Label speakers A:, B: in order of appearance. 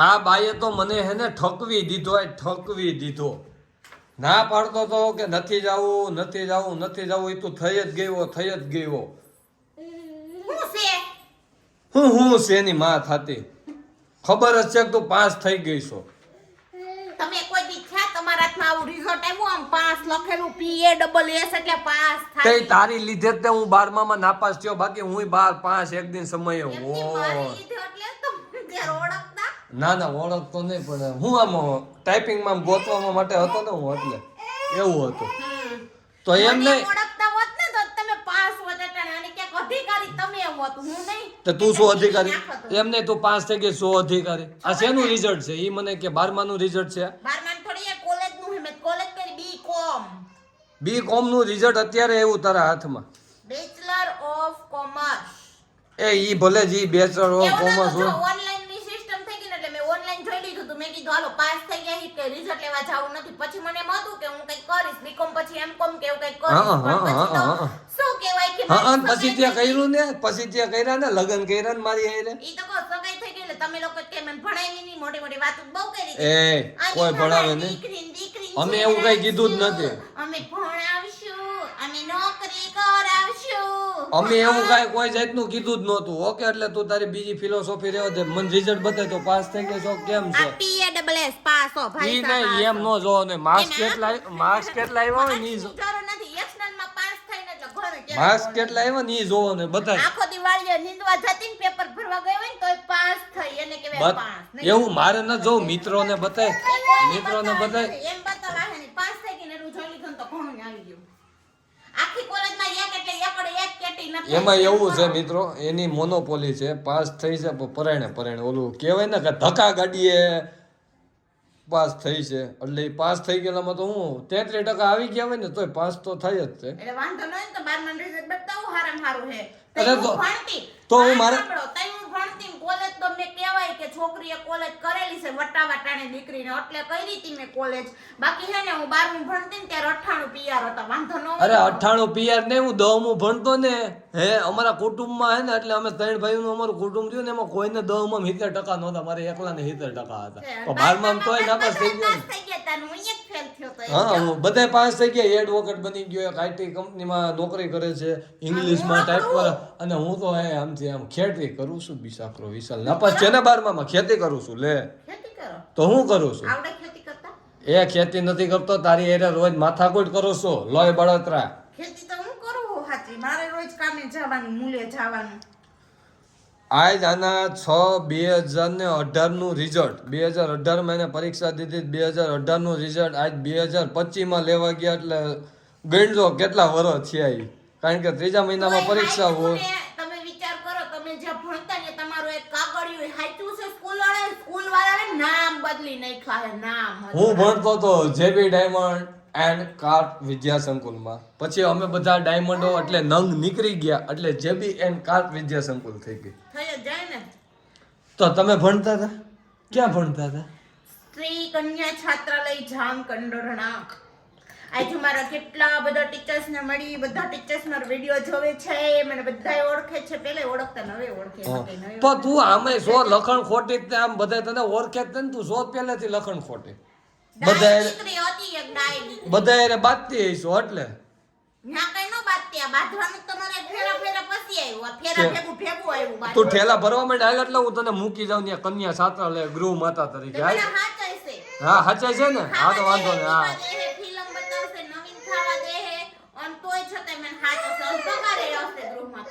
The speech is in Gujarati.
A: આ બાઈએ તો મને હે ને ઠકવી દીધો. ના પાડતો તો કે નથી જાવું એ તો થઈ જ ગયો. હું છે એની માં થાતી ખબર જ છે કે તું પાસ થઈ ગઈ છો.
B: તમે કોઈ દી થયા તમારા હાથમાં આવું રિઝલ્ટ આવ્યું આમ પાસ લખેલું PASS એટલે પાસ થાય.
A: તે તારી લીધે જ તે હું 12મા માં નાપાસ થયો, બાકી હું 12 5 એક દિન સમયે
B: એમની મારી લીધે એટલે તમે ત્યારે ઓળખતા.
A: ના ઓળખતો નહીં, પણ હું આમ ટાઈપિંગમાં ગોતવા માટે હતો ને હું, એટલે એવું હતું. તો એમ નહીં
B: ઓળખતા હોત ને તો તમે પાસ હોત એટલે અને ક્યાંક અધિકારી તમે હોત, હું નહીં.
A: તો તું શું અધિકારી? એમ નહીં, તું પાસ થઈ ગઈ શું અધિકારી? આ શેનું રિઝલ્ટ છે? ઈ મને કે 12મા નું રિઝલ્ટ છે.
B: 12મા થોડી એ કોલેજ નું હે, મેં કોલેજ કરી BCom.
A: BCom નું રિઝલ્ટ અત્યારે એવું તારા હાથમાં?
B: Bachelor of commerce.
A: ઈ ભલે જી બેચલર ઓફ કોમર્સ હોય.
B: ઓનલાઈન ની સિસ્ટમ થઈ ગઈ ને એટલે મેં ઓનલાઈન જોઈ લીધું હતું. મેં કીધું હાલો પાસ થઈ ગયા હી કે રિઝલ્ટ લેવા જાવું નથી. પછી મને એમ હતું કે હું કંઈક કરીશ BCom પછી M.Com કે એવું કંઈક કરીશ. પણ પછી તો શું કહેવાય કે
A: પછી ત્યાં કર્યું ને, પછી ત્યાં કર્યા ને, લગ્ન કર્યા ને મારી હારે.
B: ઈ તો કહો સગાઈ થઈ ગઈ એટલે તમે લોકો કે મને ભણાવી નહીં, મોટી મોટી વાતો બહુ કરી
A: એ કોઈ ભણાવે નહીં.
B: દીકરી
A: અમે એવું કઈ કીધું જ નથી.
B: અમે ભણાવશું, અમે નોકરી કરાવશું.
A: અમે એવું કઈ કોઈ જાતનું કીધું જ નહોતું. ઓકે, એટલે તું તારી બીજી ફિલોસોફી રહેવા દે. મને રિઝલ્ટ બતાય તો પાસ થઈ ગયો છો કેમ છો?
B: આ PASS પાસ હો ભાઈ
A: ઈ નહીં, એમ નો જો ને માર્ક્સ કેટલા આવ્યા હોય ને ઈ જો.
B: જરૂર નથી એક્સટર્નલ માં પાસ થઈને એટલે ઘરે કે
A: માર્ક્સ કેટલા આવ્યા ને ઈ જોવો ને બતાય.
B: આખો દિવાળીએ નીંદવા જતી ને પેપર ભરવા ગઈ હોય ને તોય પાસ થઈ એને કહેવાય પાસ.
A: એવું મારે ન જોવું, મિત્રોને બતાય. મિત્રોને બતાય
B: એમ બતાવા હે ને પાસ થઈ ગઈ ને એટલું જોઈ લીધું ને તો ઘણું આવી ગયું. આખી કોલેજમાં એક એટલે એકડે એક કેટી નથી.
A: એમાં એવું છે મિત્રો, એની મોનોપોલી છે. પાસ થઈ છે પરાયણે ઓલું કહેવાય ને કે ધક્કા ગાડીએ પાસ થઈ છે, એટલે એ પાસ થઈ ગયેલામાં તો હું 33% આવી ગયા હોય ને તોય પાસ તો થઈ જ છે.
B: એટલે વાંધો નહીં તો 12મા રિઝલ્ટ બતાવું હારામાં હારું હે.
A: અરે
B: તો ભણતી
A: તો હું મારે
B: ભણતી કોલેજ તો મેં કહેવાય કે છોકરીએ કોલેજ કરેલી છે વટાવાટાણે દીકરીને એટલે કરી હતી મેં કોલેજ. બાકી હે ને હું 12મું ભણતી ને ત્યારે 98 PR હતા. વાંધો ન
A: અરે 98 PR ને હું 10મું ભણતો ને હે અમારા કુટુંબમાં હે ને, એટલે અમે 3 ભાઈઓનું અમારું કુટુંબ થયું ને એમાં કોઈને 10માં 70% નહોતા, મારે એકલાને 70% હતા. તો 12માં તોય નાપાસ થઈ ગયો ને.
B: થઈ ગયા તાનું હું એક ફેલ થયો તો.
A: હા, હું બધાય પાસ થઈ ગયા. એડવોકેટ બની ગયો, એક IT કંપનીમાં નોકરી કરે છે, ઇંગ્લિશમાં ટાઈપ કરે. અને હું તો આમથી આમ ખેતી કરું છું. બિસાકરો વિશાલ નાપાસ છે ને 12માં ખેતી કરું છું. લે
B: ખેતી કરો
A: તો હું કરું છું.
B: આવડે ખેતી કરતા?
A: એ ખેતી નથી કરતો, તારી એરે રોજ માથાકૂટ કરું છું. લોય બળતરા
B: ખેતી તો હું કરું હું સાચી. મારે રોજ કામે જવાનું, મૂલે જવાનું.
A: આજ આના 6/2018 નું રિઝલ્ટ, 2018 માં એને પરીક્ષા દીધી, 2018 નું રિઝલ્ટ આજ 2025 માં લેવા ગયા. એટલે ગણજો કેટલા વર્ષ થયા ઈ. કારણ કે 3જા મહિનામાં પરીક્ષા હોય.
B: તમે વિચાર કરો, તમે જ્યાં ભણતા ને તમારું એક કાગળિયું હાચું છે, સ્કૂલ વાળાએ નામ બદલી નાખ્યા છે. નામ
A: હું ભણતો તો JB ડાયમંડ એન્ડ કાર્પ વિદ્યા સંકુલમાં. પછી અમે બધા ડાયમંડો એટલે નંગ નીકળી ગયા, એટલે JB એન્ડ કાર્પ વિદ્યા સંકુલ થઈ ગઈ.
B: થઈ જ જાય ને.
A: તો તમે ભણતા હતા ક્યાં ભણતા હતા?
B: શ્રી કન્યા છાત્રાલય જામકંડોરણા. આજે મારા કેટલા બધા ટીચર્સ ને મળી, બધા ટીચર્સ મારો વિડિયો જોવે છે, મને બધાય ઓળખે છે. પેલે ઓળખતા નવે ઓળખે.
A: પણ તું આમે સો લખણ ખોટી જ આમ બધા તને ઓળખે જ ને, તું સો પહેલેથી લખણ ખોટી બધા બાંધતી હઈશું. એટલે
B: ના કઈ નો બાંધતી, આ બાંધવાનું તમારે ફેરા પછી આવ્યું. આ ફેરા ભેગું આવ્યું.
A: તું ઠેલા ભરવા માંડે હાલ, એટલે હું તને મૂકી જાઉં ત્યાં કન્યા છાત્રાલય ગૃહ માતા તરીકે. હા, હાચાય છે ને? હા તો વાંધો નહીં. હા